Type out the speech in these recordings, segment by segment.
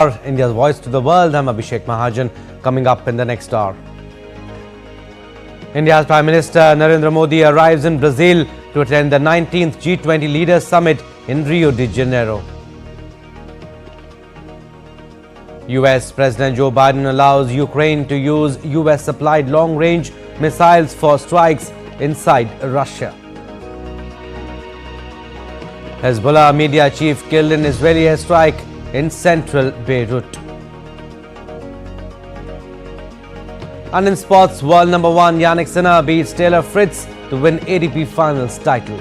India's voice to the world. I'm Abhishek Mahajan. Coming up in the next hour. India's Prime Minister Narendra Modi arrives in Brazil to attend the 19th G20 Leaders Summit in Rio de Janeiro. US President Joe Biden allows Ukraine to use US-supplied long-range missiles for strikes inside Russia. Hezbollah media chief killed in Israeli airstrike in central Beirut. And in sports, world number 1 Yannick Sinner beats Taylor Fritz to win ATP Finals Title.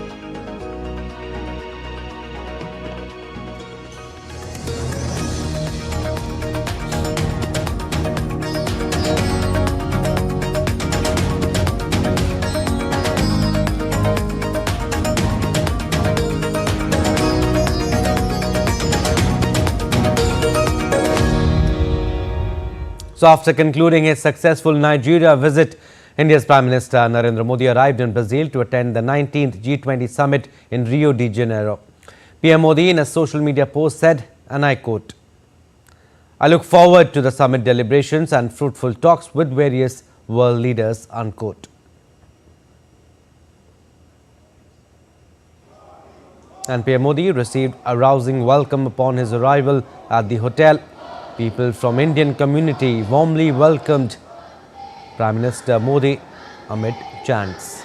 So after concluding his successful Nigeria visit, India's Prime Minister Narendra Modi arrived in Brazil to attend the 19th G20 Summit in Rio de Janeiro. PM Modi in a social media post said, and I quote, "I look forward to the summit deliberations and fruitful talks with various world leaders," unquote. And PM Modi received a rousing welcome upon his arrival at the hotel. People from Indian community warmly welcomed Prime Minister Modi amid chants.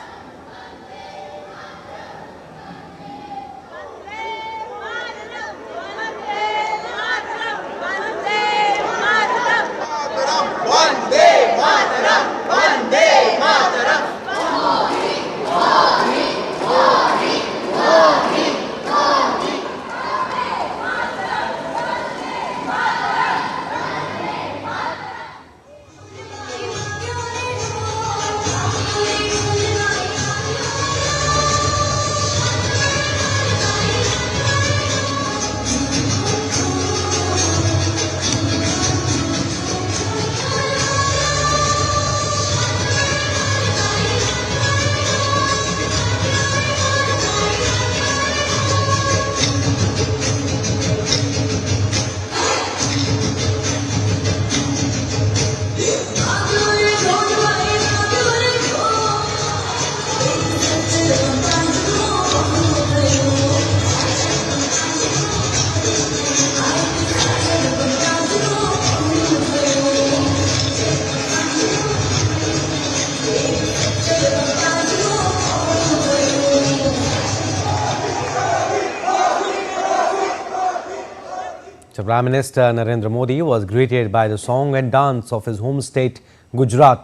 Prime Minister Narendra Modi was greeted by the song and dance of his home state, Gujarat.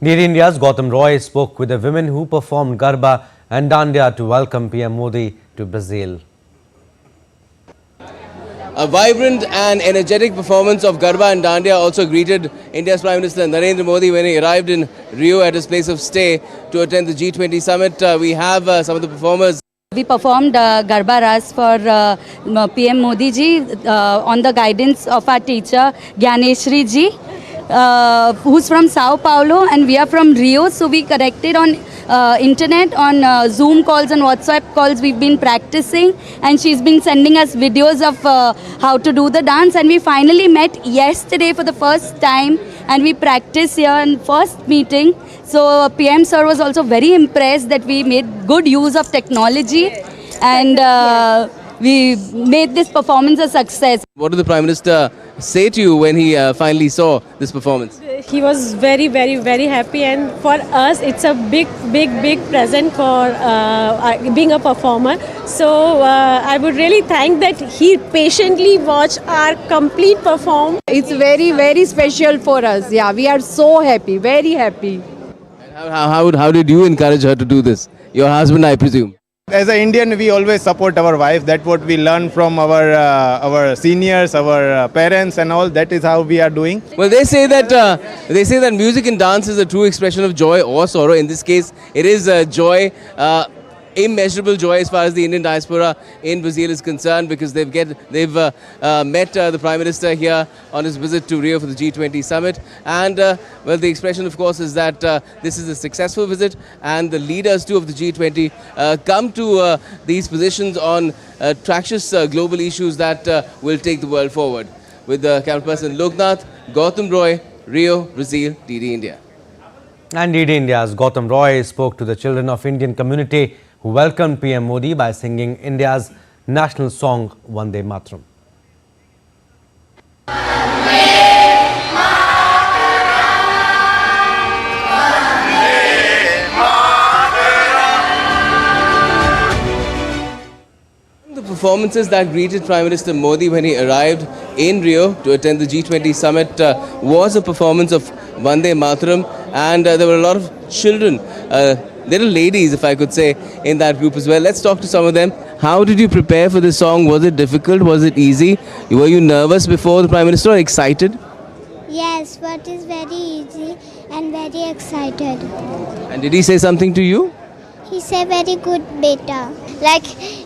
Near India's Gautam Roy spoke with the women who performed Garba and Dandiya to welcome PM Modi to Brazil. A vibrant and energetic performance of Garba and Dandiya also greeted India's Prime Minister Narendra Modi when he arrived in Rio at his place of stay to attend the G20 summit. We have some of the performers. We performed Garba Ras for PM Modi ji on the guidance of our teacher Gyaneshri ji, who's from Sao Paulo, and we are from Rio. So we connected on internet, on Zoom calls and WhatsApp calls. We've been practicing, and she's been sending us videos of how to do the dance. And we finally met yesterday for the first time, and we practiced here in first meeting. So PM sir was also very impressed that we made good use of technology, and we made this performance a success. What did the Prime Minister say to you when he finally saw this performance? He was very, very, very happy, and for us it's a big present for being a performer. So I would really thank that he patiently watched our complete performance. It's very, very special for us. Yeah, we are so happy, very happy. How did you encourage her to do this? Your husband, I presume. As an Indian, we always support our wife. That's what we learn from our seniors, our parents, and all. That is how we are doing. Well, they say that music and dance is a true expression of joy or sorrow. In this case, it is joy. Immeasurable joy as far as the Indian diaspora in Brazil is concerned, because they've met the Prime Minister here on his visit to Rio for the G20 summit, and well, the expression of course is that this is a successful visit, and the leaders too of the G20 come to these positions on tractious global issues that will take the world forward. with cameraperson Loknath, Gautam Roy, Rio, Brazil, DD India. And DD India's Gautam Roy spoke to the children of Indian community who welcomed PM Modi by singing India's national song Vande Mataram. The performances that greeted Prime Minister Modi when he arrived in Rio to attend the G20 summit was a performance of Vande Mataram, and there were a lot of children, little ladies if I could say, in that group as well. Let's talk to some of them. How did you prepare for this song? Was it difficult? Was it easy? Were you nervous before the Prime Minister or excited? Yes, but it's very easy and very excited. And did he say something to you? He said very good beta. Like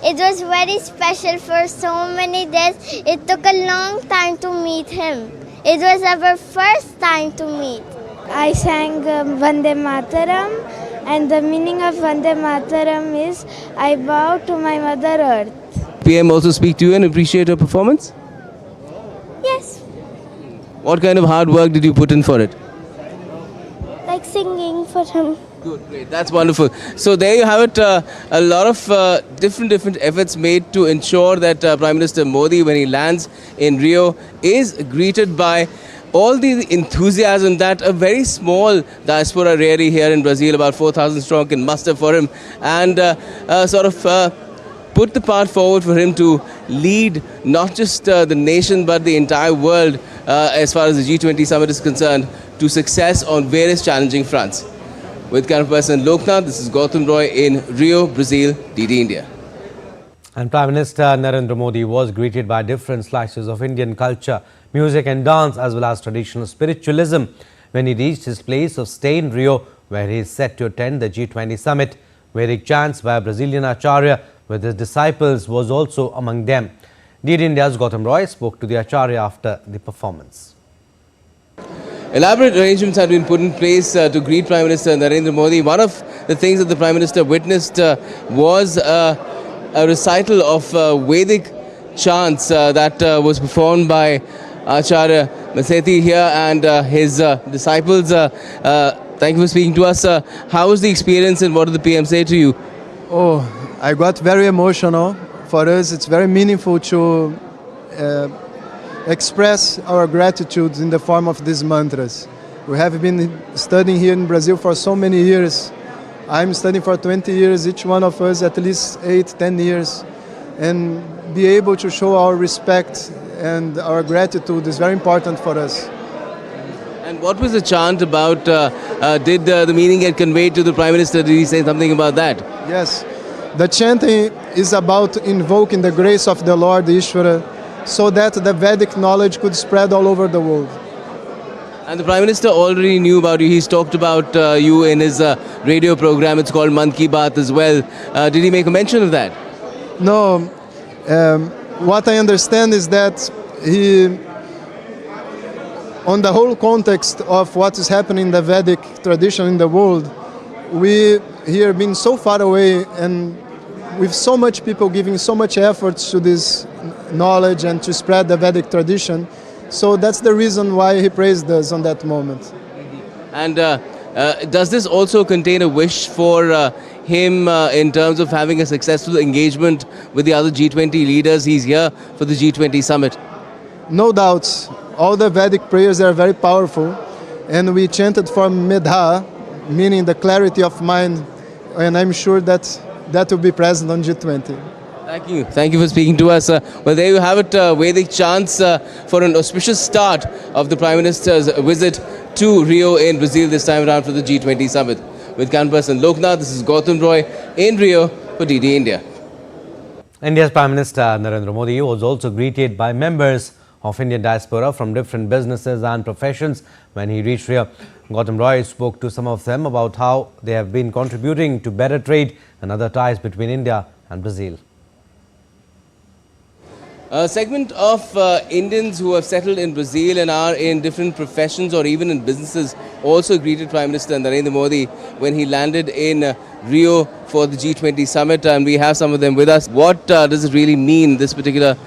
it was very special for so many days. It took a long time to meet him. It was our first time to meet. I sang Vande Mataram, and the meaning of Vande Mataram is I bow to my Mother Earth. PM also speak to you and appreciate your performance? Yes, What kind of hard work did you put in for it? like singing for him. Good, great. That's wonderful. So there you have it. A lot of different efforts made to ensure that Prime Minister Modi, when he lands in Rio, is greeted by all the enthusiasm that a very small diaspora really here in Brazil, about 4,000 strong, can muster for him, and put the path forward for him to lead not just the nation but the entire world as far as the G20 summit is concerned to success on various challenging fronts. With cameraperson Loknath, this is Gautam Roy in Rio, Brazil, DD India. And Prime Minister Narendra Modi was greeted by different slices of Indian culture, music and dance, as well as traditional spiritualism when he reached his place of stay in Rio, where he is set to attend the G20 summit. Vedic chants by a Brazilian Acharya with his disciples was also among them. DD India's Gautam Roy spoke to the Acharya after the performance. Elaborate arrangements have been put in place to greet Prime Minister Narendra Modi. One of the things that the Prime Minister witnessed was a recital of Vedic chants that was performed by Acharya Maseti here and his disciples. Thank you for speaking to us. How was the experience and what did the PM say to you? Oh, I got very emotional. For us, it's very meaningful to express our gratitude in the form of these mantras. We have been studying here in Brazil for so many years. I'm studying for 20 years, each one of us at least 8-10 years. And be able to show our respect and our gratitude is very important for us. And what was the chant about? Did the meaning get conveyed to the Prime Minister? Did he say something about that? Yes, the chanting is about invoking the grace of the Lord Ishvara so that the Vedic knowledge could spread all over the world. And the Prime Minister already knew about you. He's talked about you in his radio program. It's called Man Ki Baat as well. Did he make a mention of that? No, what I understand is that he, on the whole context of what is happening in the Vedic tradition in the world, we here been so far away and with so much people giving so much effort to this knowledge and to spread the Vedic tradition. So that's the reason why he praised us on that moment. And does this also contain a wish for him in terms of having a successful engagement with the other G20 leaders? He's here for the G20 summit. No doubts. All the Vedic prayers are very powerful. And we chanted for Medha, meaning the clarity of mind. And I'm sure that that will be present on G20. Thank you. Thank you for speaking to us. Well, there you have it, Vedic chants for an auspicious start of the Prime Minister's visit to Rio in Brazil this time around for the G20 summit. With cameraperson Loknath, this is Gautam Roy in Rio for DD India. India's Prime Minister Narendra Modi was also greeted by members of Indian diaspora from different businesses and professions when he reached Rio. Gautam Roy spoke to some of them about how they have been contributing to better trade and other ties between India and Brazil. A segment of Indians who have settled in Brazil and are in different professions or even in businesses also greeted Prime Minister Narendra Modi when he landed in Rio for the G20 summit, and we have some of them with us. What does it really mean, this particular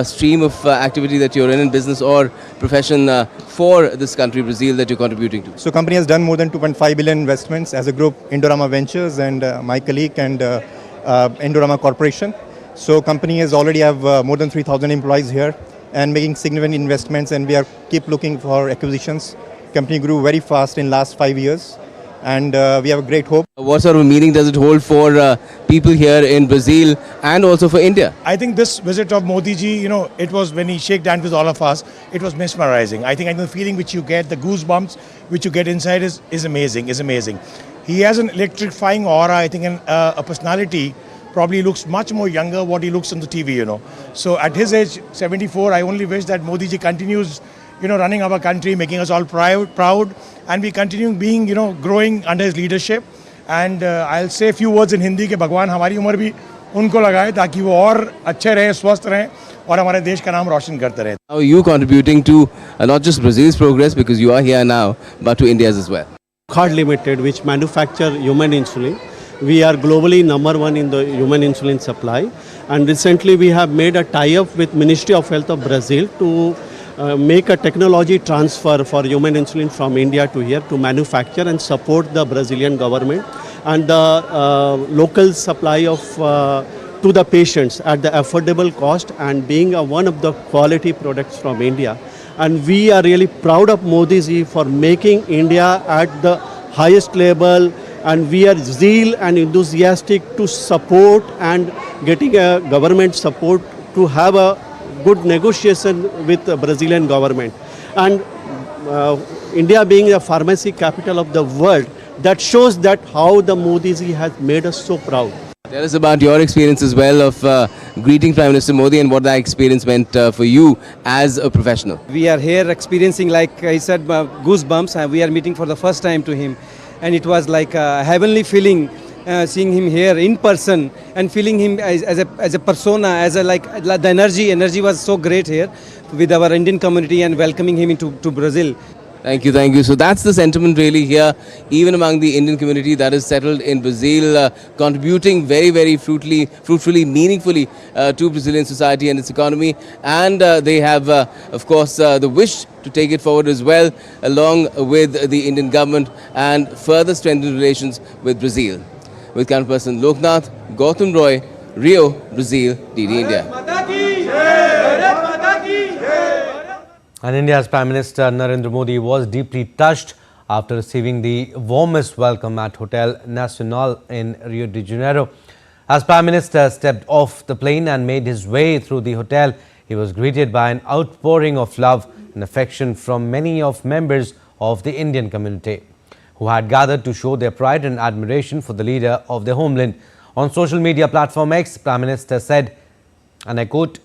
stream of activity that you're in business or profession for this country, Brazil, that you're contributing to? So company has done more than 2.5 billion investments as a group, Indorama Ventures and my colleague and Indorama Corporation. So company has already have more than 3,000 employees here and making significant investments, and we are keep looking for acquisitions. Company grew very fast in last 5 years, and we have a great hope. What sort of meaning does it hold for people here in Brazil and also for India? I think this visit of Modi ji, it was when he shook hands with all of us, it was mesmerizing. I think the feeling which you get, the goosebumps which you get inside is amazing, He has an electrifying aura, I think, and a personality. Probably looks much more younger what he looks on the TV, So at his age, 74, I only wish that Modi ji continues, running our country, making us all proud, and we continue being, growing under his leadership. And I'll say a few words in Hindi कि भगवान हमारी उम्र भी उनको लगाए ताकि वो और अच्छे रहें, स्वस्थ रहें और हमारे देश का नाम रोशन करते रहें. How are you contributing to not just Brazil's progress, because you are here now, but to India's as well? Card Limited, which manufacture human insulin. We are globally #1 in the human insulin supply, and recently we have made a tie-up with Ministry of Health of Brazil to make a technology transfer for human insulin from India to here to manufacture and support the Brazilian government and the local supply of to the patients at the affordable cost, and being one of the quality products from India. And we are really proud of Modi ji for making India at the highest level, and we are zeal and enthusiastic to support and getting a government support to have a good negotiation with the Brazilian government. And India being a pharmacy capital of the world, that shows that how the Modi ji has made us so proud. Tell us about your experience as well of greeting Prime Minister Modi and what that experience meant for you as a professional. We are here experiencing, like I said, goosebumps, and we are meeting for the first time to him. And it was like a heavenly feeling seeing him here in person and feeling him as a persona, as a the energy was so great here with our Indian community and welcoming him into Brazil. Thank you. So that's the sentiment really here, even among the Indian community that is settled in Brazil, contributing very, very fruitfully, meaningfully to Brazilian society and its economy. And they have, of course, the wish to take it forward as well, along with the Indian government, and further strengthen relations with Brazil. With camera person Loknath, Gautam Roy, Rio, Brazil, DD India. And India's Prime Minister Narendra Modi was deeply touched after receiving the warmest welcome at Hotel Nacional in Rio de Janeiro. As Prime Minister stepped off the plane and made his way through the hotel, he was greeted by an outpouring of love and affection from many of members of the Indian community, who had gathered to show their pride and admiration for the leader of their homeland. On social media platform X, Prime Minister said, and I quote,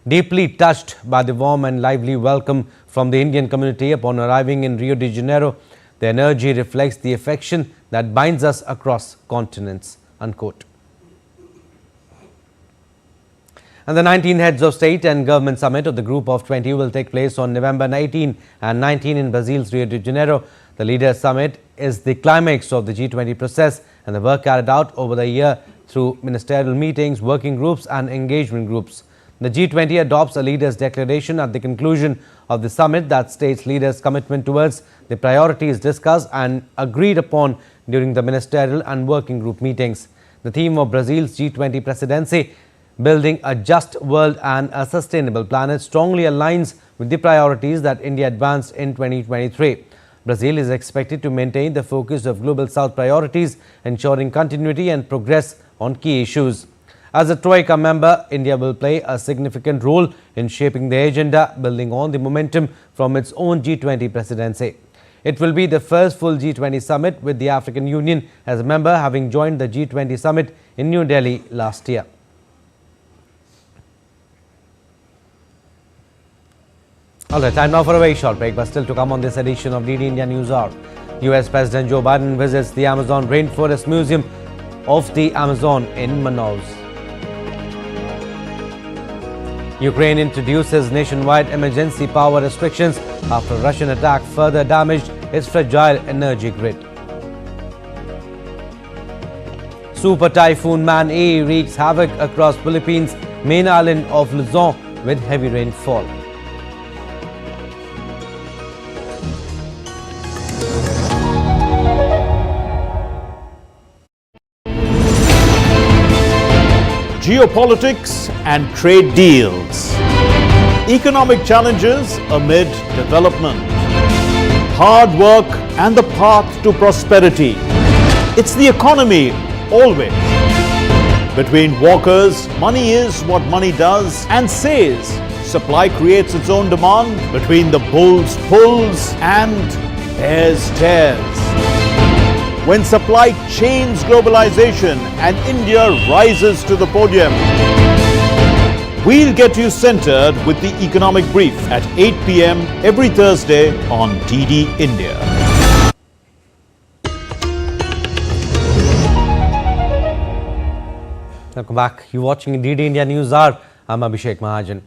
"Deeply touched by the warm and lively welcome from the Indian community upon arriving in Rio de Janeiro. The energy reflects the affection that binds us across continents," unquote. And the 19 heads of state and government summit of the Group of 20 will take place on November 18 and 19 in Brazil's Rio de Janeiro. The Leaders Summit is the climax of the G20 process and the work carried out over the year through ministerial meetings, working groups and engagement groups. The G20 adopts a leaders' declaration at the conclusion of the summit that states leaders' commitment towards the priorities discussed and agreed upon during the ministerial and working group meetings. The theme of Brazil's G20 presidency, building a just world and a sustainable planet, strongly aligns with the priorities that India advanced in 2023. Brazil is expected to maintain the focus of Global South priorities, ensuring continuity and progress on key issues. As a Troika member, India will play a significant role in shaping the agenda, building on the momentum from its own G20 presidency. It will be the first full G20 summit with the African Union as a member, having joined the G20 summit in New Delhi last year. Alright, time now for a very short break, but still to come on this edition of DD India News Hour. US President Joe Biden visits the Amazon Rainforest Museum of the Amazon in Manaus. Ukraine introduces nationwide emergency power restrictions after Russian attack further damaged its fragile energy grid. Super Typhoon Man-A wreaks havoc across Philippines' main island of Luzon, with heavy rainfall. Geopolitics and trade deals. Economic challenges amid development. Hard work and the path to prosperity. It's the economy always. Between walkers, money is what money does and says. Supply creates its own demand. Between the bulls pulls and bears tears. When supply chains globalization and India rises to the podium. We'll get you centered with the economic brief at 8 p.m. every Thursday on DD India. Welcome back. You're watching DD India News Hour. I'm Abhishek Mahajan.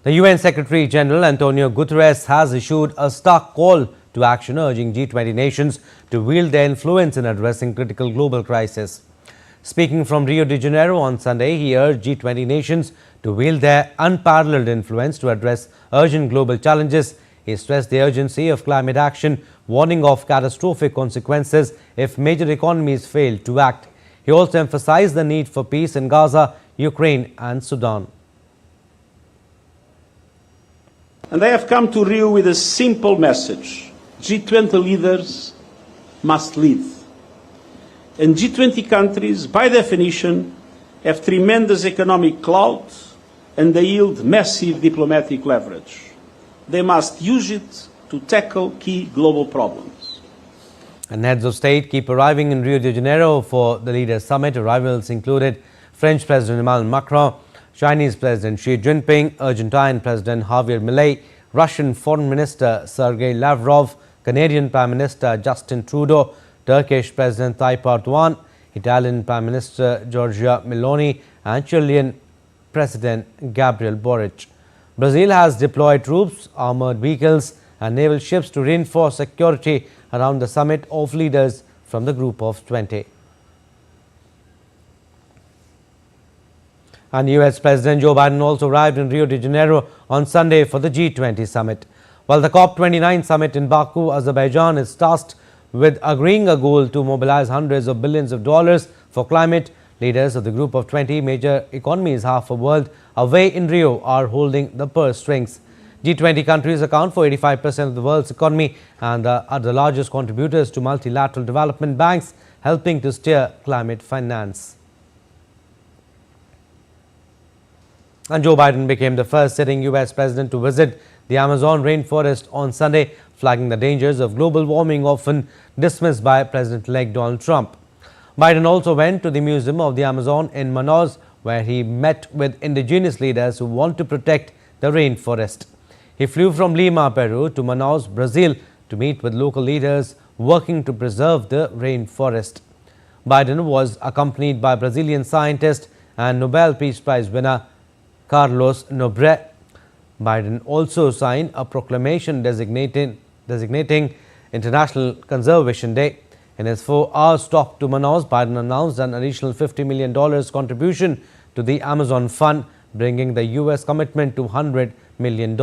The UN Secretary General Antonio Guterres has issued a stark call to action urging G20 nations to wield their influence in addressing critical global crisis. Speaking from Rio de Janeiro on Sunday, he urged G20 nations to wield their unparalleled influence to address urgent global challenges. He stressed the urgency of climate action, warning of catastrophic consequences if major economies fail to act. He also emphasized the need for peace in Gaza, Ukraine and Sudan. And I have come to Rio with a simple message. G20 leaders must lead. And G20 countries, by definition, have tremendous economic clout and they yield massive diplomatic leverage. They must use it to tackle key global problems. And heads of state keep arriving in Rio de Janeiro for the Leaders Summit. Arrivals included French President Emmanuel Macron, Chinese President Xi Jinping, Argentine President Javier Milei, Russian Foreign Minister Sergei Lavrov, Canadian Prime Minister Justin Trudeau, Turkish President Tayyip Erdogan, Italian Prime Minister Giorgia Meloni and Chilean President Gabriel Boric. Brazil has deployed troops, armoured vehicles and naval ships to reinforce security around the summit of leaders from the Group of 20. And US President Joe Biden also arrived in Rio de Janeiro on Sunday for the G20 summit. While the COP29 summit in Baku, Azerbaijan is tasked with agreeing a goal to mobilize hundreds of billions of dollars for climate, leaders of the Group of 20 major economies half a world away in Rio are holding the purse strings. G20 countries account for 85% of the world's economy and are the largest contributors to multilateral development banks, helping to steer climate finance. And Joe Biden became the first sitting US president to visit the Amazon rainforest on Sunday, flagging the dangers of global warming often dismissed by President-elect Donald Trump. Biden also went to the Museum of the Amazon in Manaus, where he met with indigenous leaders who want to protect the rainforest. He flew from Lima, Peru to Manaus, Brazil to meet with local leaders working to preserve the rainforest. Biden was accompanied by Brazilian scientist and Nobel Peace Prize winner Carlos Nobre. Biden also signed a proclamation designating International Conservation Day. In his 4-hour stop to Manaus, Biden announced an additional $50 million contribution to the Amazon Fund, bringing the U.S. commitment to $100 million.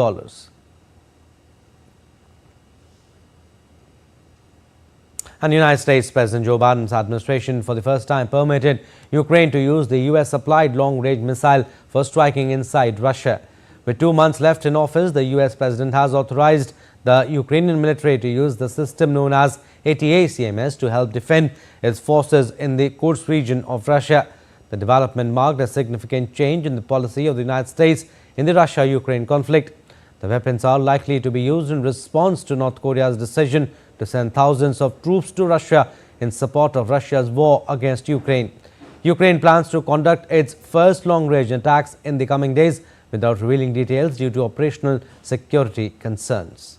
And United States President Joe Biden's administration for the first time permitted Ukraine to use the US-supplied long-range missile for striking inside Russia. With 2 months left in office, the US president has authorized the Ukrainian military to use the system known as ATACMS to help defend its forces in the Kursk region of Russia. The development marked a significant change in the policy of the United States in the Russia-Ukraine conflict. The weapons are likely to be used in response to North Korea's decision to send thousands of troops to Russia in support of Russia's war against Ukraine. Ukraine plans to conduct its first long-range attacks in the coming days without revealing details due to operational security concerns.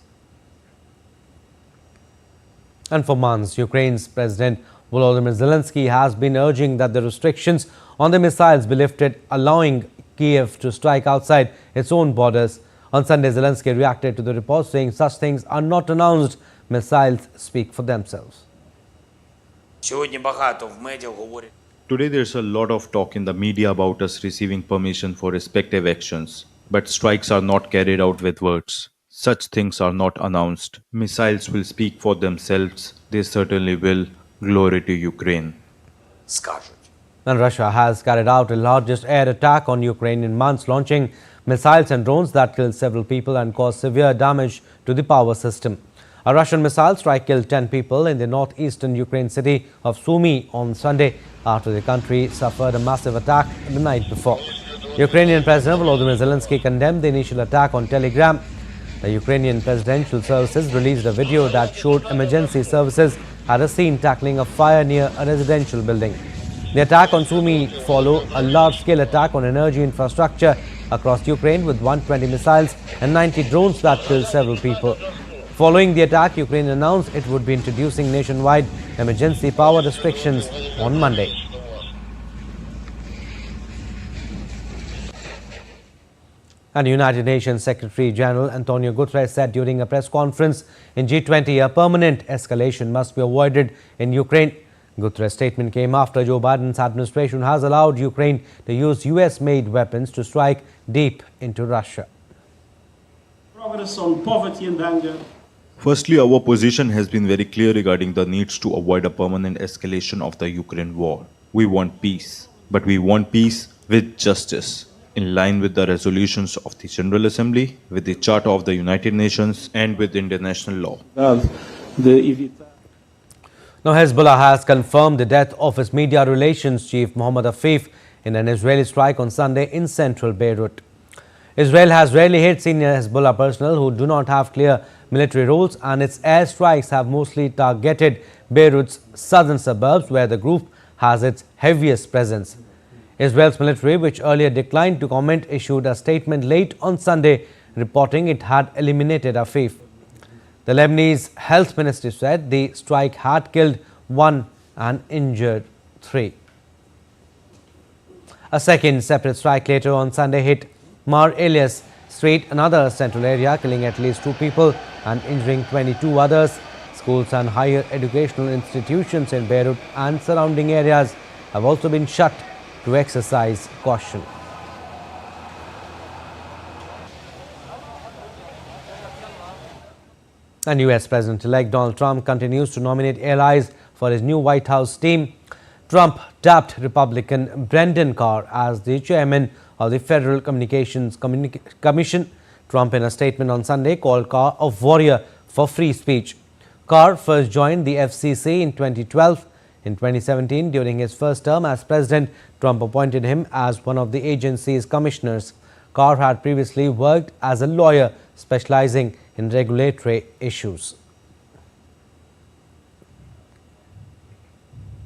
And for months, Ukraine's President Volodymyr Zelensky has been urging that the restrictions on the missiles be lifted, allowing Kiev to strike outside its own borders. On Sunday, Zelensky reacted to the report, saying such things are not announced. Missiles speak for themselves. Today there's a lot of talk in the media about us receiving permission for respective actions. But strikes are not carried out with words. Such things are not announced. Missiles will speak for themselves. They certainly will. Glory to Ukraine. And Russia has carried out the largest air attack on Ukraine in months, launching missiles and drones that killed several people and caused severe damage to the power system. A Russian missile strike killed 10 people in the northeastern Ukraine city of Sumy on Sunday after the country suffered a massive attack the night before. Ukrainian President Volodymyr Zelensky condemned the initial attack on Telegram. The Ukrainian Presidential Services released a video that showed emergency services at a scene tackling a fire near a residential building. The attack on Sumy followed a large-scale attack on energy infrastructure across Ukraine with 120 missiles and 90 drones that killed several people. Following the attack, Ukraine announced it would be introducing nationwide emergency power restrictions on Monday. And United Nations Secretary General Antonio Guterres said during a press conference in G20 a permanent escalation must be avoided in Ukraine. Guterres' statement came after Joe Biden's administration has allowed Ukraine to use US-made weapons to strike deep into Russia. Progress on poverty and anger. Firstly, our position has been very clear regarding the needs to avoid a permanent escalation of the Ukraine war. We want peace, but we want peace with justice, in line with the resolutions of the General Assembly, with the Charter of the United Nations, and with international law. Now, Hezbollah has confirmed the death of its media relations chief Mohammad Afif in an Israeli strike on Sunday in central Beirut. Israel has rarely hit senior Hezbollah personnel who do not have clear military roles, and its airstrikes have mostly targeted Beirut's southern suburbs, where the group has its heaviest presence. Israel's military, which earlier declined to comment, issued a statement late on Sunday reporting it had eliminated Afif. The Lebanese health ministry said the strike had killed 1 and injured 3. A second separate strike later on Sunday hit Mar Elias Street, another central area, killing at least 2 people and injuring 22 others. Schools and higher educational institutions in Beirut and surrounding areas have also been shut to exercise caution. And US President-elect Donald Trump continues to nominate allies for his new White House team. Trump tapped Republican Brendan Carr as the chairman of the Federal Communications Commission. Trump, in a statement on Sunday, called Carr a warrior for free speech. Carr first joined the FCC in 2012. In 2017, during his first term as president, Trump appointed him as one of the agency's commissioners. Carr had previously worked as a lawyer specializing in regulatory issues.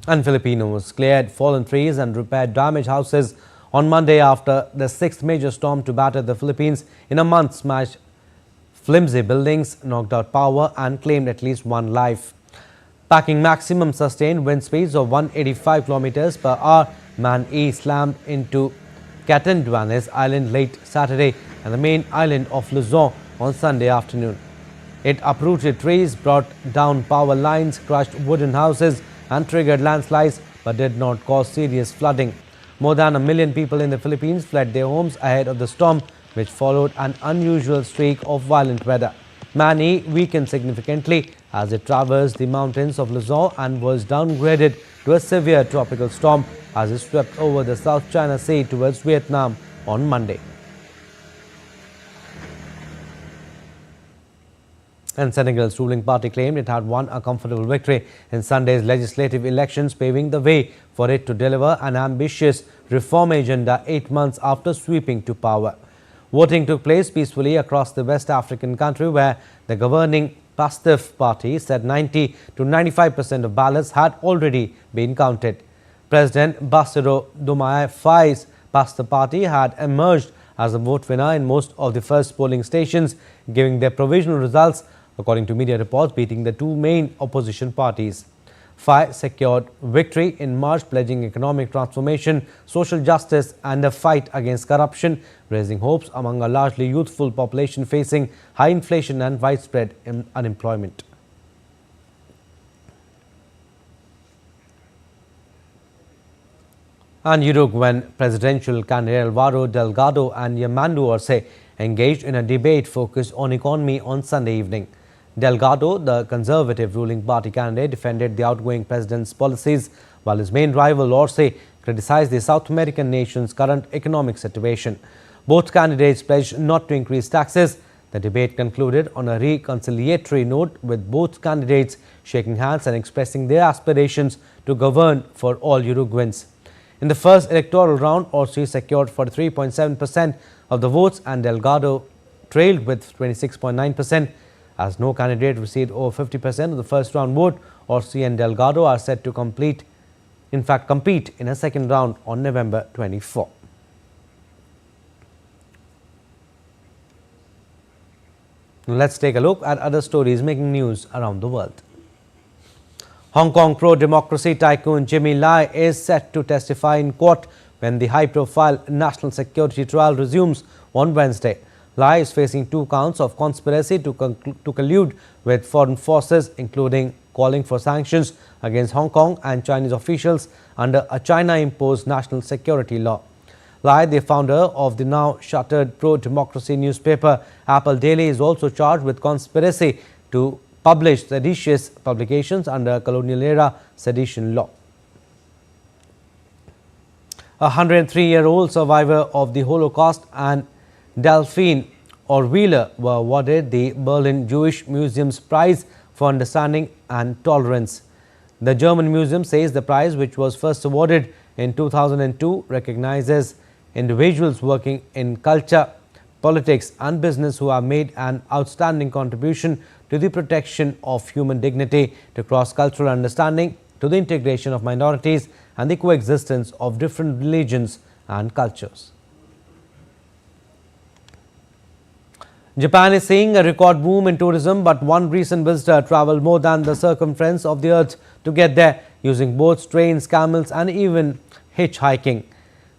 And Filipinos cleared fallen trees and repaired damaged houses on Monday after the 6th major storm to batter the Philippines in a month smashed flimsy buildings, knocked out power and claimed at least 1 life. Packing maximum sustained wind speeds of 185 kilometers per hour, Man-E slammed into Catanduanes Island late Saturday and the main island of Luzon on Sunday afternoon. It uprooted trees, brought down power lines, crushed wooden houses and triggered landslides, but did not cause serious flooding. More than 1 million people in the Philippines fled their homes ahead of the storm, which followed an unusual streak of violent weather. Man-E weakened significantly as it traversed the mountains of Luzon and was downgraded to a severe tropical storm as it swept over the South China Sea towards Vietnam on Monday. And Senegal's ruling party claimed it had won a comfortable victory in Sunday's legislative elections, paving the way for it to deliver an ambitious reform agenda 8 months after sweeping to power. Voting took place peacefully across the West African country, where the governing Pastef party said 90 to 95% of ballots had already been counted. President Bassirou Diomaye Faye's Pastef party had emerged as a vote winner in most of the first polling stations, giving their provisional results, according to media reports, beating the 2 main opposition parties. Faye secured victory in March, pledging economic transformation, social justice and a fight against corruption, raising hopes among a largely youthful population facing high inflation and widespread unemployment. And Uruguayan presidential candidate Alvaro Delgado and Yamandu Arce engaged in a debate focused on economy on Sunday evening. Delgado, the conservative ruling party candidate, defended the outgoing president's policies, while his main rival Arce criticized the South American nation's current economic situation. Both candidates pledged not to increase taxes. The debate concluded on a reconciliatory note, with both candidates shaking hands and expressing their aspirations to govern for all Uruguayans. In the first electoral round, Arce secured 43.7% of the votes and Delgado trailed with 26.9%. As no candidate received over 50% of the first round vote, Arce and Delgado are set to compete in a second round on November 24. Let's take a look at other stories making news around the world. Hong Kong pro-democracy tycoon Jimmy Lai is set to testify in court when the high-profile national security trial resumes on Wednesday. Lai is facing 2 counts of conspiracy to collude with foreign forces, including calling for sanctions against Hong Kong and Chinese officials under a China-imposed national security law. Lai, the founder of the now shuttered pro-democracy newspaper Apple Daily, is also charged with conspiracy to publish seditious publications under colonial-era sedition law. A 103-year-old survivor of the Holocaust and Delphine Wheeler were awarded the Berlin Jewish Museum's Prize for Understanding and Tolerance. The German museum says the prize, which was first awarded in 2002, recognizes individuals working in culture, politics and business who have made an outstanding contribution to the protection of human dignity, to cross-cultural understanding, to the integration of minorities and the coexistence of different religions and cultures. Japan is seeing a record boom in tourism, but one recent visitor traveled more than the circumference of the earth to get there, using boats, trains, camels and even hitchhiking.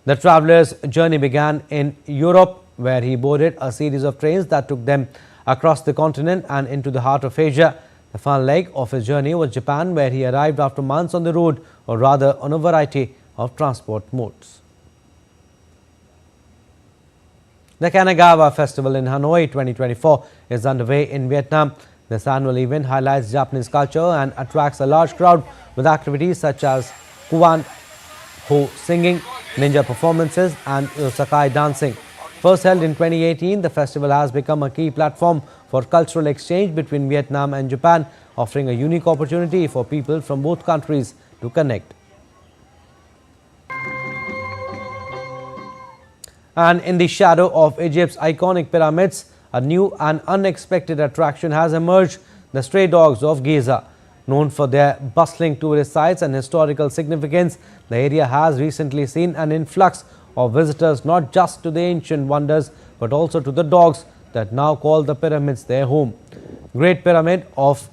The traveler's journey began in Europe, where he boarded a series of trains that took them across the continent and into the heart of Asia. The final leg of his journey was Japan, where he arrived after months on the road, or rather on a variety of transport modes. The Kanagawa Festival in Hanoi 2024 is underway in Vietnam. This annual event highlights Japanese culture and attracts a large crowd with activities such as Kuan Ho singing, ninja performances and Sakai dancing. First held in 2018, the festival has become a key platform for cultural exchange between Vietnam and Japan, offering a unique opportunity for people from both countries to connect. And in the shadow of Egypt's iconic pyramids, a new and unexpected attraction has emerged: the stray dogs of Giza. Known for their bustling tourist sites and historical significance, the area has recently seen an influx of visitors, not just to the ancient wonders but also to the dogs that now call the pyramids their home. Great Pyramid of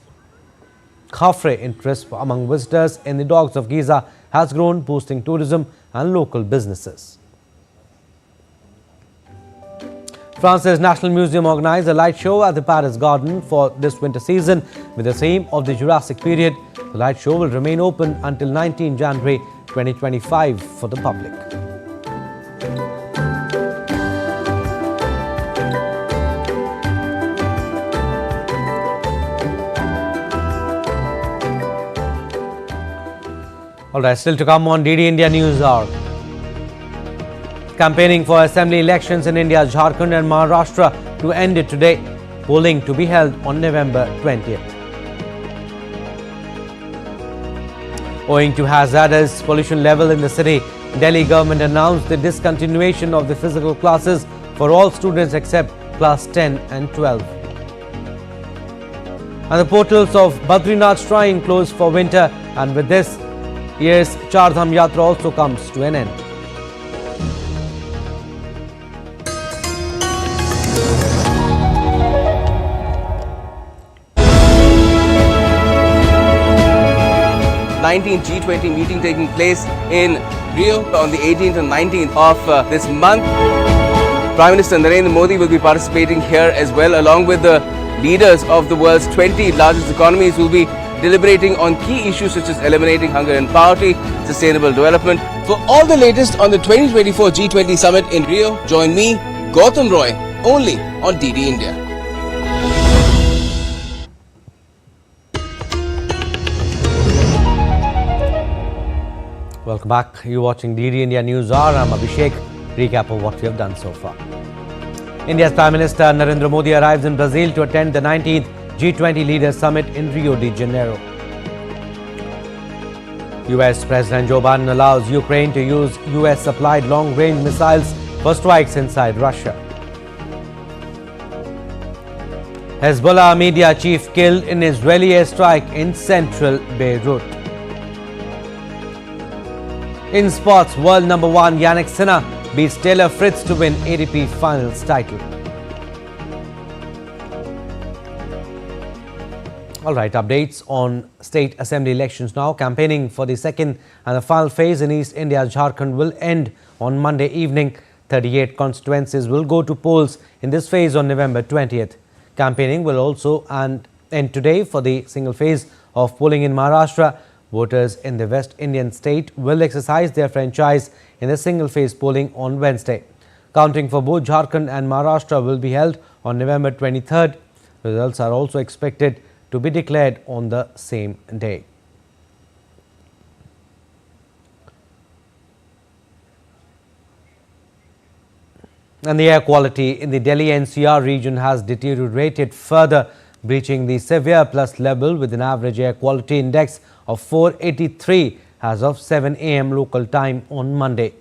Khafre interest among visitors in the dogs of Giza has grown, boosting tourism and local businesses. France's National Museum organized a light show at the Paris Garden for this winter season with the theme of the Jurassic period. The light show will remain open until 19 January 2025 for the public. All right, still to come on DD India News Hour. Campaigning for assembly elections in India's Jharkhand and Maharashtra to end it today. Polling to be held on November 20th. Owing to hazardous pollution level in the city, Delhi government announced the discontinuation of the physical classes for all students except class 10 and 12. And the portals of Badrinath Shrine closed for winter, and with this year's Char Dham Yatra also comes to an end. G20 meeting taking place in Rio on the 18th and 19th of this month. Prime Minister Narendra Modi will be participating here as well, along with the leaders of the world's 20 largest economies who will be deliberating on key issues such as eliminating hunger and poverty, sustainable development. For all the latest on the 2024 G20 Summit in Rio, join me, Gautam Roy, only on DD India. Welcome back. You're watching DD India News Hour. I'm Abhishek. Recap of what we have done so far. India's Prime Minister Narendra Modi arrives in Brazil to attend the 19th G20 Leaders Summit in Rio de Janeiro. US President Joe Biden allows Ukraine to use US-supplied long-range missiles for strikes inside Russia. Hezbollah media chief killed in Israeli airstrike in central Beirut. In sports, world number 1 Yannick Sinner beats Taylor Fritz to win ATP Finals Title. Alright, updates on state assembly elections now. Campaigning for the second and the final phase in East India's Jharkhand will end on Monday evening. 38 constituencies will go to polls in this phase on November 20th. Campaigning will also end today for the single phase of polling in Maharashtra. Voters in the West Indian state will exercise their franchise in the single-phase polling on Wednesday. Counting for both Jharkhand and Maharashtra will be held on November 23rd. Results are also expected to be declared on the same day. And the air quality in the Delhi NCR region has deteriorated further, breaching the severe plus level with an average air quality index of 483 as of 7 a.m. local time on Monday.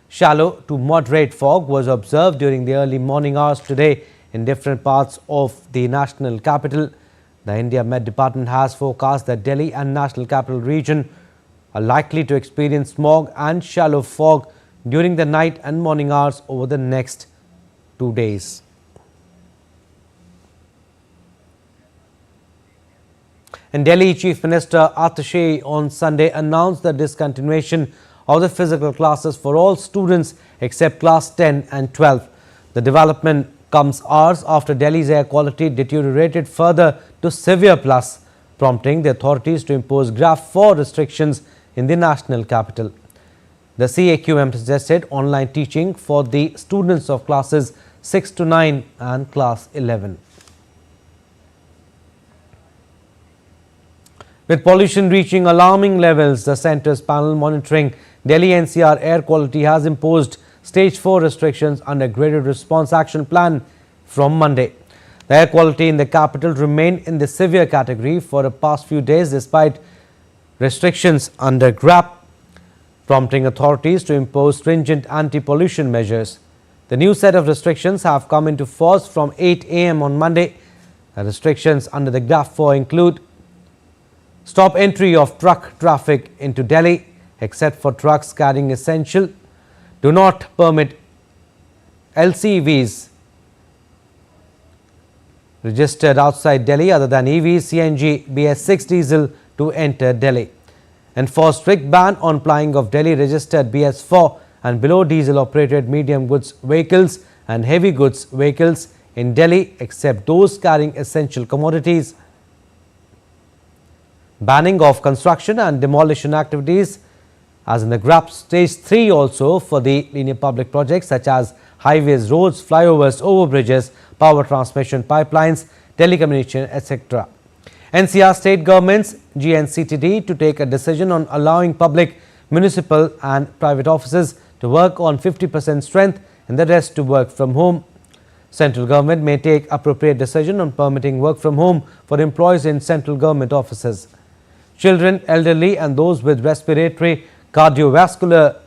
Shallow to moderate fog was observed during the early morning hours today in different parts of the national capital. The India Met Department has forecast that Delhi and National Capital Region are likely to experience smog and shallow fog during the night and morning hours over the next 2 days. And Delhi Chief Minister Atashi on Sunday announced the discontinuation of the physical classes for all students except class 10 and 12. The development comes hours after Delhi's air quality deteriorated further to severe plus, prompting the authorities to impose graph 4 restrictions in the national capital. The CAQM suggested online teaching for the students of classes 6 to 9 and class 11. With pollution reaching alarming levels, the Centre's panel monitoring Delhi NCR air quality has imposed Stage 4 restrictions under Graded Response Action Plan from Monday. The air quality in the capital remained in the severe category for the past few days despite restrictions under GRAP, prompting authorities to impose stringent anti-pollution measures. The new set of restrictions have come into force from 8 a.m. on Monday. The restrictions under the GRAP 4 include stop entry of truck traffic into Delhi except for trucks carrying essential. Do not permit LCVs registered outside Delhi other than EVs, CNG, BS6 diesel to enter Delhi. Enforce strict ban on plying of Delhi registered BS4 and below diesel operated medium goods vehicles and heavy goods vehicles in Delhi except those carrying essential commodities. Banning of construction and demolition activities as in the GRAP Stage 3 also for the linear public projects such as highways, roads, flyovers, overbridges, power transmission pipelines, telecommunication, etc. NCR state governments GNCTD to take a decision on allowing public, municipal and private offices to work on 50% strength and the rest to work from home. Central government may take appropriate decision on permitting work from home for employees in central government offices. Children, elderly and those with respiratory, cardiovascular,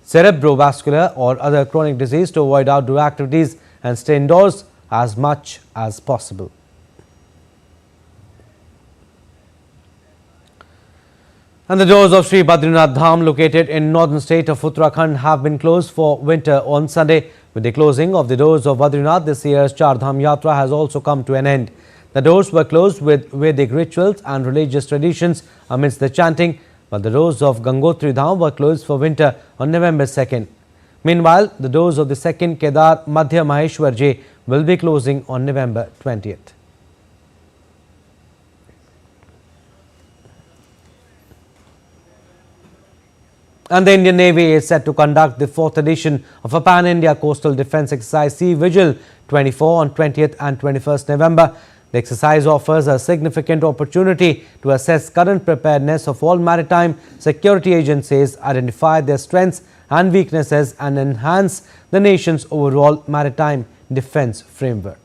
cerebrovascular or other chronic disease to avoid outdoor activities and stay indoors as much as possible. And the doors of Sri Badrinath Dham located in northern state of Uttarakhand have been closed for winter on Sunday. With the closing of the doors of Badrinath, this year's Char Dham Yatra has also come to an end. The doors were closed with Vedic rituals and religious traditions amidst the chanting, while the doors of Gangotri Dham were closed for winter on November 2nd. Meanwhile, the doors of the second Kedar Madhya Maheshwarji will be closing on November 20th. And the Indian Navy is set to conduct the 4th edition of a Pan-India Coastal Defence Exercise Sea Vigil 24 on 20th and 21st November. The exercise offers a significant opportunity to assess current preparedness of all maritime security agencies, identify their strengths and weaknesses, and enhance the nation's overall maritime defence framework.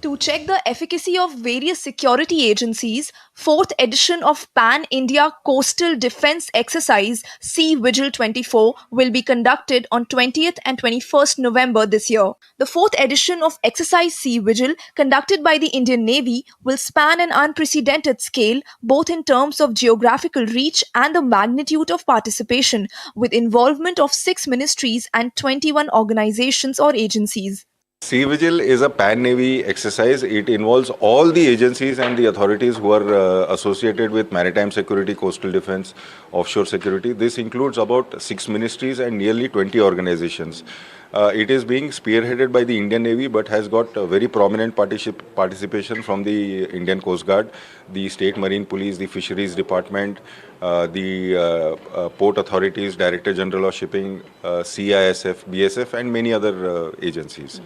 To check the efficacy of various security agencies, 4th edition of Pan-India Coastal Defence Exercise Sea Vigil 24 will be conducted on 20th and 21st November this year. The 4th edition of Exercise Sea Vigil, conducted by the Indian Navy, will span an unprecedented scale both in terms of geographical reach and the magnitude of participation, with involvement of 6 ministries and 21 organizations or agencies. Sea Vigil is a pan-Navy exercise. It involves all the agencies and the authorities who are associated with maritime security, coastal defense, offshore security. This includes about 6 ministries and nearly 20 organizations. It is being spearheaded by the Indian Navy but has got a very prominent participation from the Indian Coast Guard, the State Marine Police, the Fisheries Department, the Port Authorities, Director General of Shipping, CISF, BSF and many other agencies.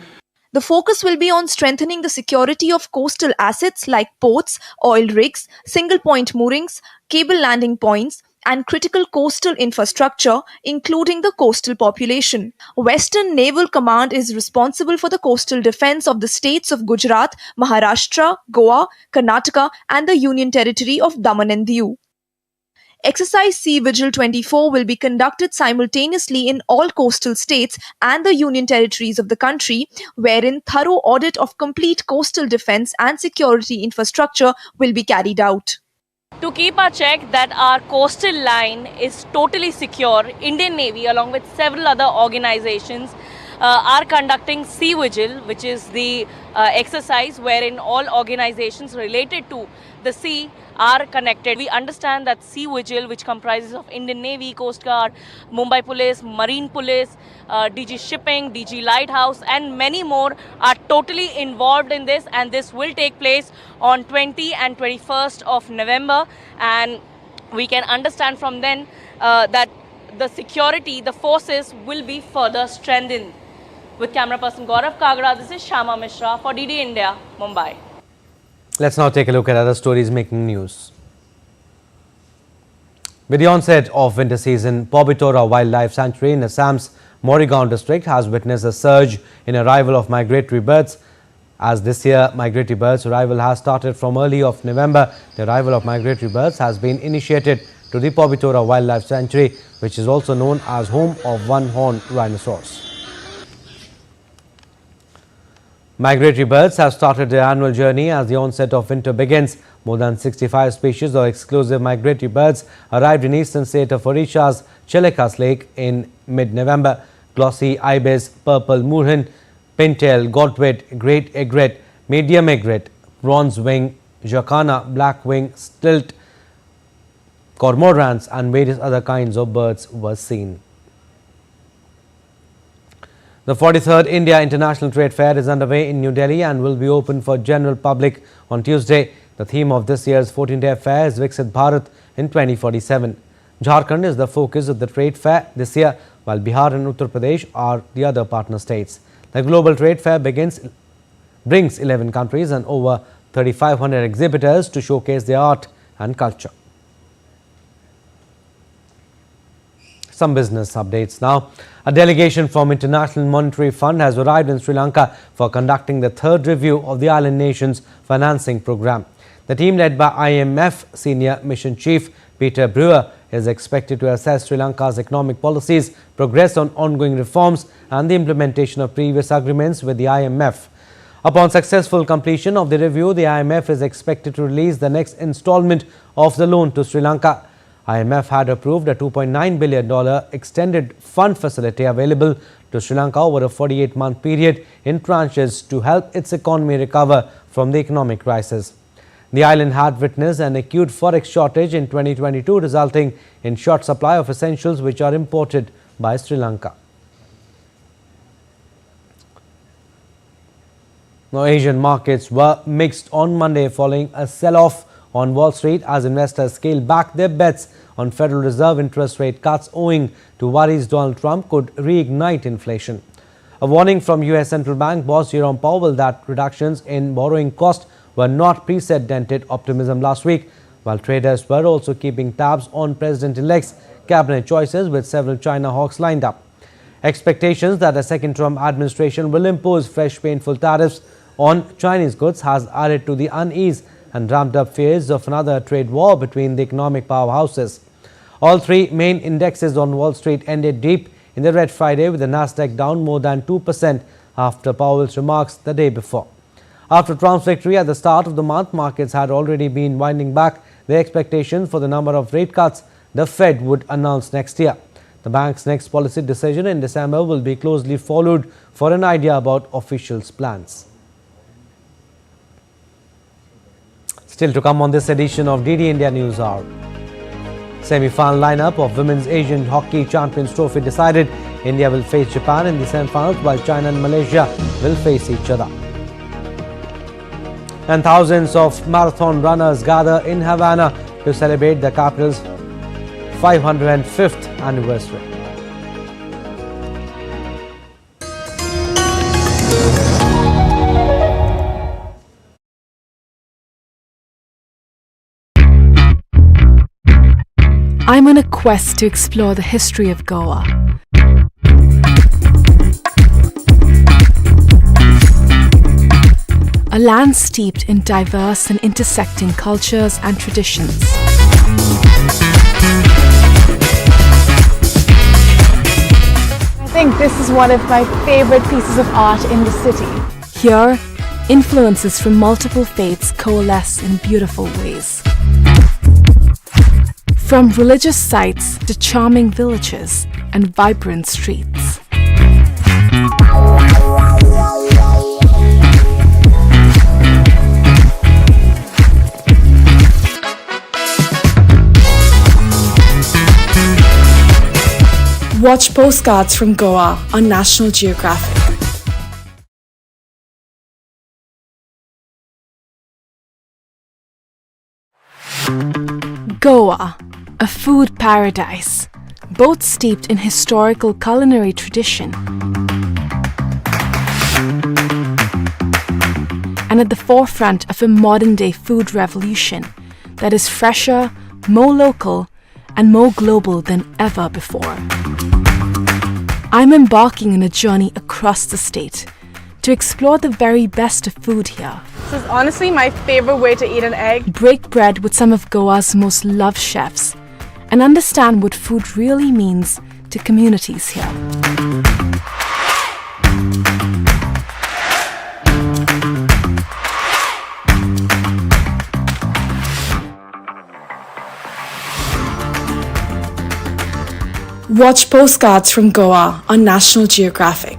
The focus will be on strengthening the security of coastal assets like ports, oil rigs, single-point moorings, cable landing points, and critical coastal infrastructure, including the coastal population. Western Naval Command is responsible for the coastal defense of the states of Gujarat, Maharashtra, Goa, Karnataka, and the Union Territory of Daman and Diu. Exercise Sea Vigil 24 will be conducted simultaneously in all coastal states and the union territories of the country, wherein thorough audit of complete coastal defense and security infrastructure will be carried out. To keep a check that our coastal line is totally secure, Indian Navy along with several other organizations are conducting Sea Vigil, which is the exercise wherein all organizations related to the sea are connected. We understand that Sea Vigil, which comprises of Indian Navy, Coast Guard, Mumbai Police, Marine Police, DG Shipping, DG Lighthouse and many more are totally involved in this, and this will take place on 20 and 21st of November, and we can understand from then that the security, the forces will be further strengthened. With camera person Gaurav Kagra, this is Shama Mishra for DD India, Mumbai. Let's now take a look at other stories making news. With the onset of winter season, Pobitora Wildlife Sanctuary in Assam's Morrigaon district has witnessed a surge in arrival of migratory birds. As this year, migratory birds' arrival has started from early of November, the arrival of migratory birds has been initiated to the Pobitora Wildlife Sanctuary, which is also known as home of one-horned rhinoceros. Migratory birds have started their annual journey as the onset of winter begins. More than 65 species of exclusive migratory birds arrived in eastern state of Odisha's Chelekas Lake in mid-November. Glossy ibis, purple moorhen, pintail, godwit, great egret, medium egret, bronze wing, jacana, black wing, stilt, cormorants and various other kinds of birds were seen. The 43rd India International Trade Fair is underway in New Delhi and will be open for general public on Tuesday. The theme of this year's 14th fair is Viksit Bharat in 2047. Jharkhand is the focus of the trade fair this year, while Bihar and Uttar Pradesh are the other partner states. The global trade fair brings 11 countries and over 3,500 exhibitors to showcase their art and culture. Some business updates now. A delegation from International Monetary Fund has arrived in Sri Lanka for conducting the 3rd review of the island nation's financing program. The team led by IMF Senior Mission Chief Peter Brewer is expected to assess Sri Lanka's economic policies, progress on ongoing reforms and the implementation of previous agreements with the IMF. Upon successful completion of the review, the IMF is expected to release the next installment of the loan to Sri Lanka. IMF had approved a $2.9 billion extended fund facility available to Sri Lanka over a 48-month period in tranches to help its economy recover from the economic crisis. The island had witnessed an acute forex shortage in 2022, resulting in short supply of essentials which are imported by Sri Lanka. Now, Asian markets were mixed on Monday following a sell-off on Wall Street as investors scaled back their bets on Federal Reserve interest rate cuts owing to worries Donald Trump could reignite inflation. A warning from US Central Bank boss Jerome Powell that reductions in borrowing costs were not precedented optimism last week, while traders were also keeping tabs on President-elect's cabinet choices with several China hawks lined up. Expectations that a second Trump administration will impose fresh painful tariffs on Chinese goods has added to the unease and ramped up fears of another trade war between the economic powerhouses. All three main indexes on Wall Street ended deep in the red Friday, with the Nasdaq down more than 2% after Powell's remarks the day before. After Trump's victory at the start of the month, markets had already been winding back their expectations for the number of rate cuts the Fed would announce next year. The bank's next policy decision in December will be closely followed for an idea about officials' plans. Still to come on this edition of DD India News Hour. Semi-final lineup of Women's Asian Hockey Champions Trophy decided. India will face Japan in the semi-finals, while China and Malaysia will face each other. And thousands of marathon runners gather in Havana to celebrate the capital's 505th anniversary. I'm on a quest to explore the history of Goa. A land steeped in diverse and intersecting cultures and traditions. I think this is one of my favorite pieces of art in the city. Here, influences from multiple faiths coalesce in beautiful ways. From religious sites to charming villages and vibrant streets. Watch postcards from Goa on National Geographic. Goa, a food paradise, both steeped in historical culinary tradition and at the forefront of a modern-day food revolution that is fresher, more local, and more global than ever before. I'm embarking on a journey across the state to explore the very best of food here. This is honestly my favorite way to eat an egg. Break bread with some of Goa's most loved chefs and understand what food really means to communities here. Watch postcards from Goa on National Geographic.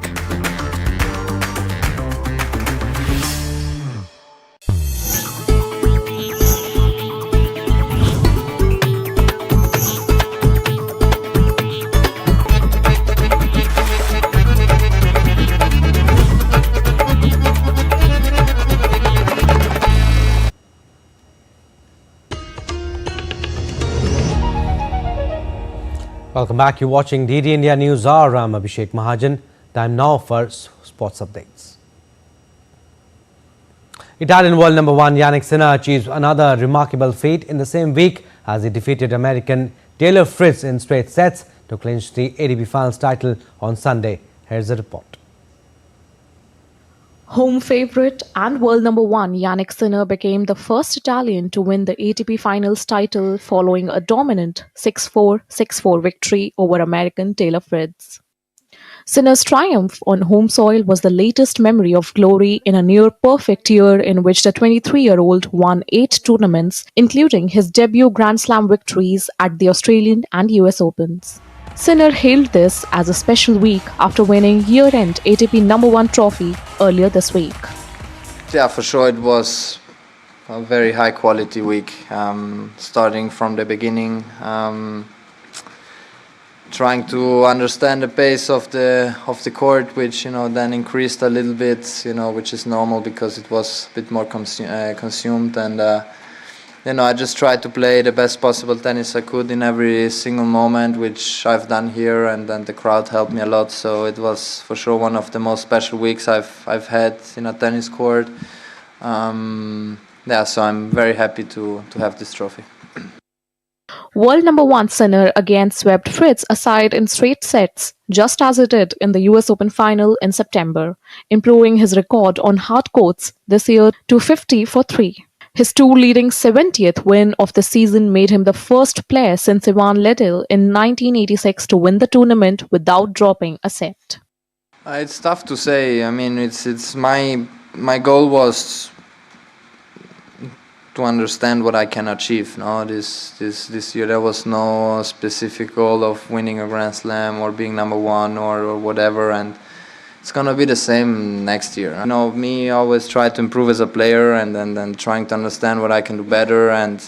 Welcome back. You're watching DD India News Hour. I'm Abhishek Mahajan. Time now for sports updates. Italian world number one Yannick Sinner achieves another remarkable feat in the same week as he defeated American Taylor Fritz in straight sets to clinch the ATP Finals title on Sunday. Here's the report. Home favourite and world number one Yannick Sinner became the first Italian to win the ATP Finals title following a dominant 6-4, 6-4 victory over American Taylor Fritz. Sinner's triumph on home soil was the latest memory of glory in a near-perfect year in which the 23-year-old won 8 tournaments, including his debut Grand Slam victories at the Australian and US Opens. Sinner hailed this as a special week after winning year-end ATP number one trophy earlier this week. Yeah, for sure it was a very high quality week, starting from the beginning, trying to understand the pace of the court, which then increased a little bit, which is normal because it was a bit more consumed, and I just tried to play the best possible tennis I could in every single moment, which I've done here, and then the crowd helped me a lot. So it was for sure one of the most special weeks I've had in a tennis court. So I'm very happy to have this trophy. World number 1 Sinner again swept Fritz aside in straight sets, just as he did in the US Open final in September, improving his record on hard courts this year to 50-3. His tour-leading 70th win of the season made him the first player since Ivan Lendl in 1986 to win the tournament without dropping a set. It's tough to say. I mean, it's my goal was to understand what I can achieve. No, this year there was no specific goal of winning a Grand Slam or being number 1 or whatever, and it's gonna be the same next year. Me always try to improve as a player, and then trying to understand what I can do better. And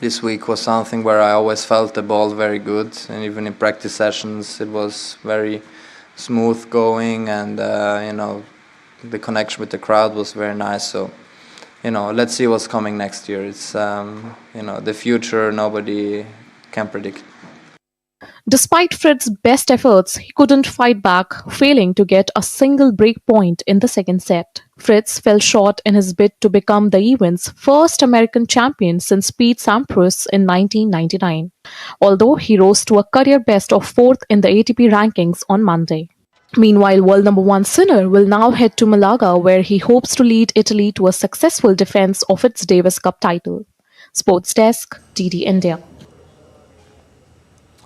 this week was something where I always felt the ball very good, and even in practice sessions it was very smooth going, and the connection with the crowd was very nice. So let's see what's coming next year. It's the future nobody can predict. Despite Fritz's best efforts, he couldn't fight back, failing to get a single break point in the second set. Fritz fell short in his bid to become the event's first American champion since Pete Sampras in 1999, although he rose to a career best of 4th in the ATP rankings on Monday. Meanwhile, world number 1 Sinner will now head to Malaga, where he hopes to lead Italy to a successful defense of its Davis Cup title. Sports Desk, DD India.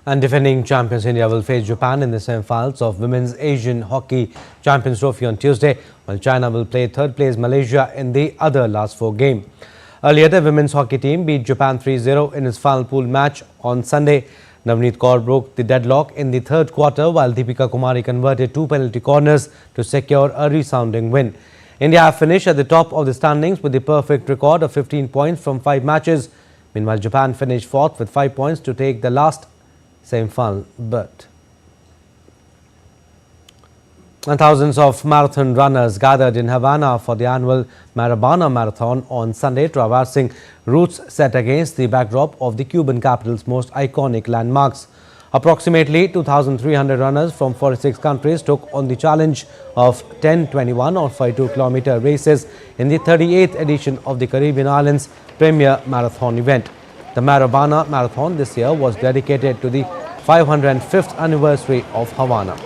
And defending champions India will face Japan in the semi-finals of Women's Asian Hockey Champions Trophy on Tuesday, while China will play third place Malaysia in the other last 4 game. Earlier, the women's hockey team beat Japan 3-0 in its final pool match on Sunday. Navneet Kaur broke the deadlock in the third quarter, while Deepika Kumari converted 2 penalty corners to secure a resounding win. India have finished at the top of the standings with the perfect record of 15 points from 5 matches. Meanwhile, Japan finished 4th with 5 points to take the last semi-final berth. And thousands of marathon runners gathered in Havana for the annual Marabana Marathon on Sunday, traversing routes set against the backdrop of the Cuban capital's most iconic landmarks. Approximately 2,300 runners from 46 countries took on the challenge of 10, 21 or 42-kilometer races in the 38th edition of the Caribbean Islands' premier marathon event. The Marabana Marathon this year was dedicated to the 505th anniversary of Havana.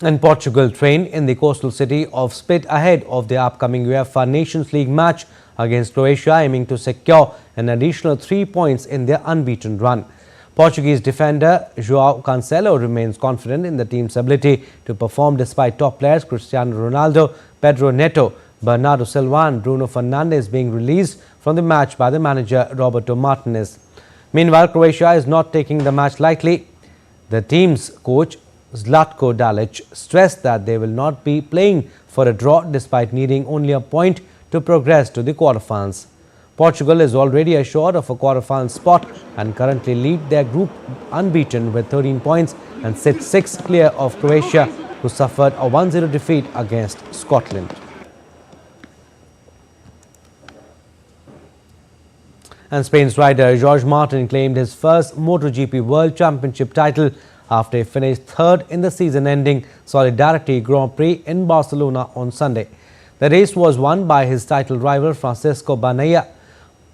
And Portugal trained in the coastal city of Split ahead of the upcoming UEFA Nations League match against Croatia, aiming to secure an additional 3 points in their unbeaten run. Portuguese defender João Cancelo remains confident in the team's ability to perform despite top players Cristiano Ronaldo, Pedro Neto, Bernardo Silva and Bruno Fernandes being released from the match by the manager Roberto Martinez. Meanwhile, Croatia is not taking the match lightly. The team's coach Zlatko Dalic stressed that they will not be playing for a draw despite needing only a point to progress to the quarterfinals. Portugal is already assured of a quarterfinal spot and currently lead their group unbeaten with 13 points and sits 6th clear of Croatia, who suffered a 1-0 defeat against Scotland. And Spain's rider Jorge Martin claimed his first MotoGP World Championship title after he finished 3rd in the season-ending Solidarity Grand Prix in Barcelona on Sunday. The race was won by his title rival Francisco Bagnaia.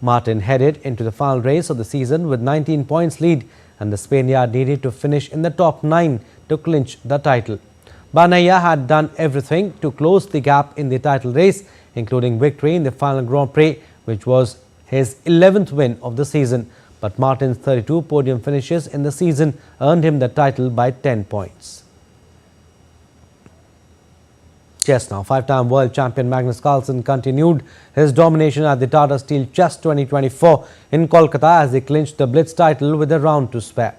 Martin headed into the final race of the season with 19 points lead, and the Spaniard needed to finish in the top 9 to clinch the title. Bagnaia had done everything to close the gap in the title race, including victory in the final Grand Prix, which was his 11th win of the season. But Martin's 32 podium finishes in the season earned him the title by 10 points. Chess now. 5-time world champion Magnus Carlsen continued his domination at the Tata Steel Chess 2024 in Kolkata as he clinched the Blitz title with a round to spare.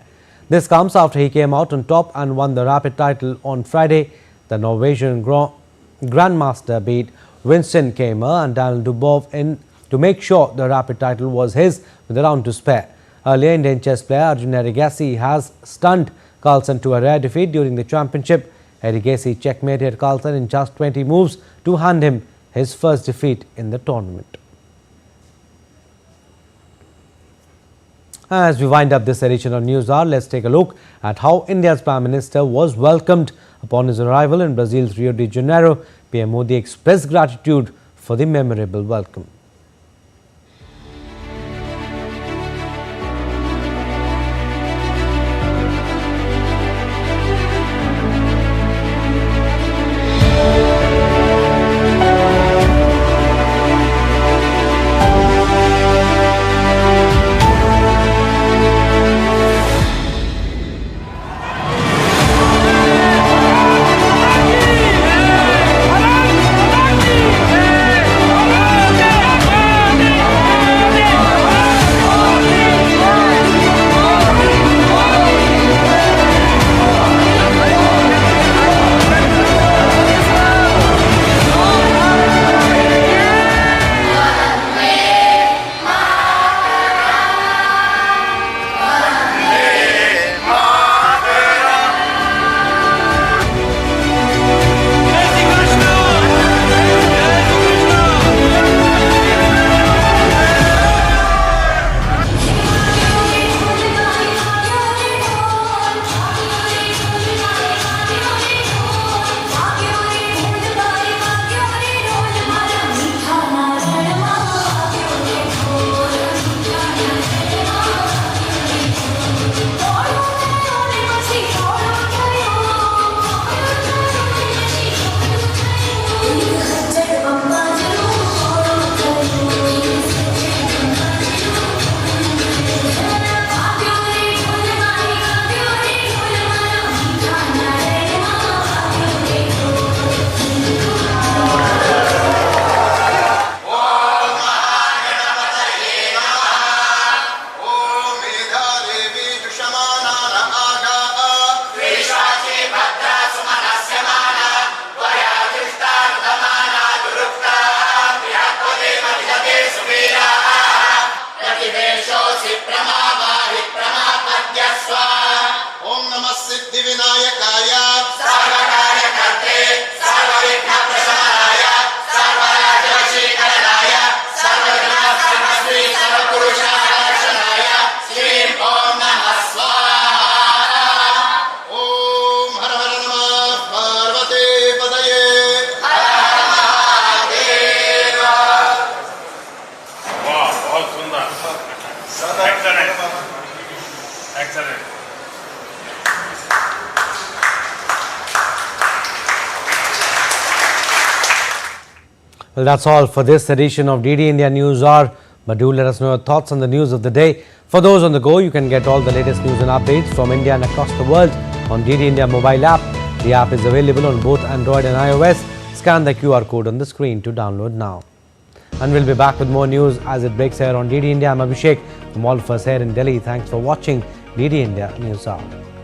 This comes after he came out on top and won the Rapid title on Friday. The Norwegian Grandmaster beat Winston Kamer and Daniel Dubov in to make sure the Rapid title was his with a round to spare. Earlier, Indian chess player Arjun Erigaisi has stunned Carlsen to a rare defeat during the championship. Erigaisi checkmated Carlsen in just 20 moves to hand him his first defeat in the tournament. As we wind up this edition of News Hour, let's take a look at how India's Prime Minister was welcomed upon his arrival in Brazil's Rio de Janeiro. PM Modi expressed gratitude for the memorable welcome. Well, that's all for this edition of DD India News Hour. But do let us know your thoughts on the news of the day. For those on the go, you can get all the latest news and updates from India and across the world on DD India mobile app. The app is available on both Android and iOS. Scan the QR code on the screen to download now. And we'll be back with more news as it breaks here on DD India. I'm Abhishek from all of us here in Delhi. Thanks for watching DD India News Hour.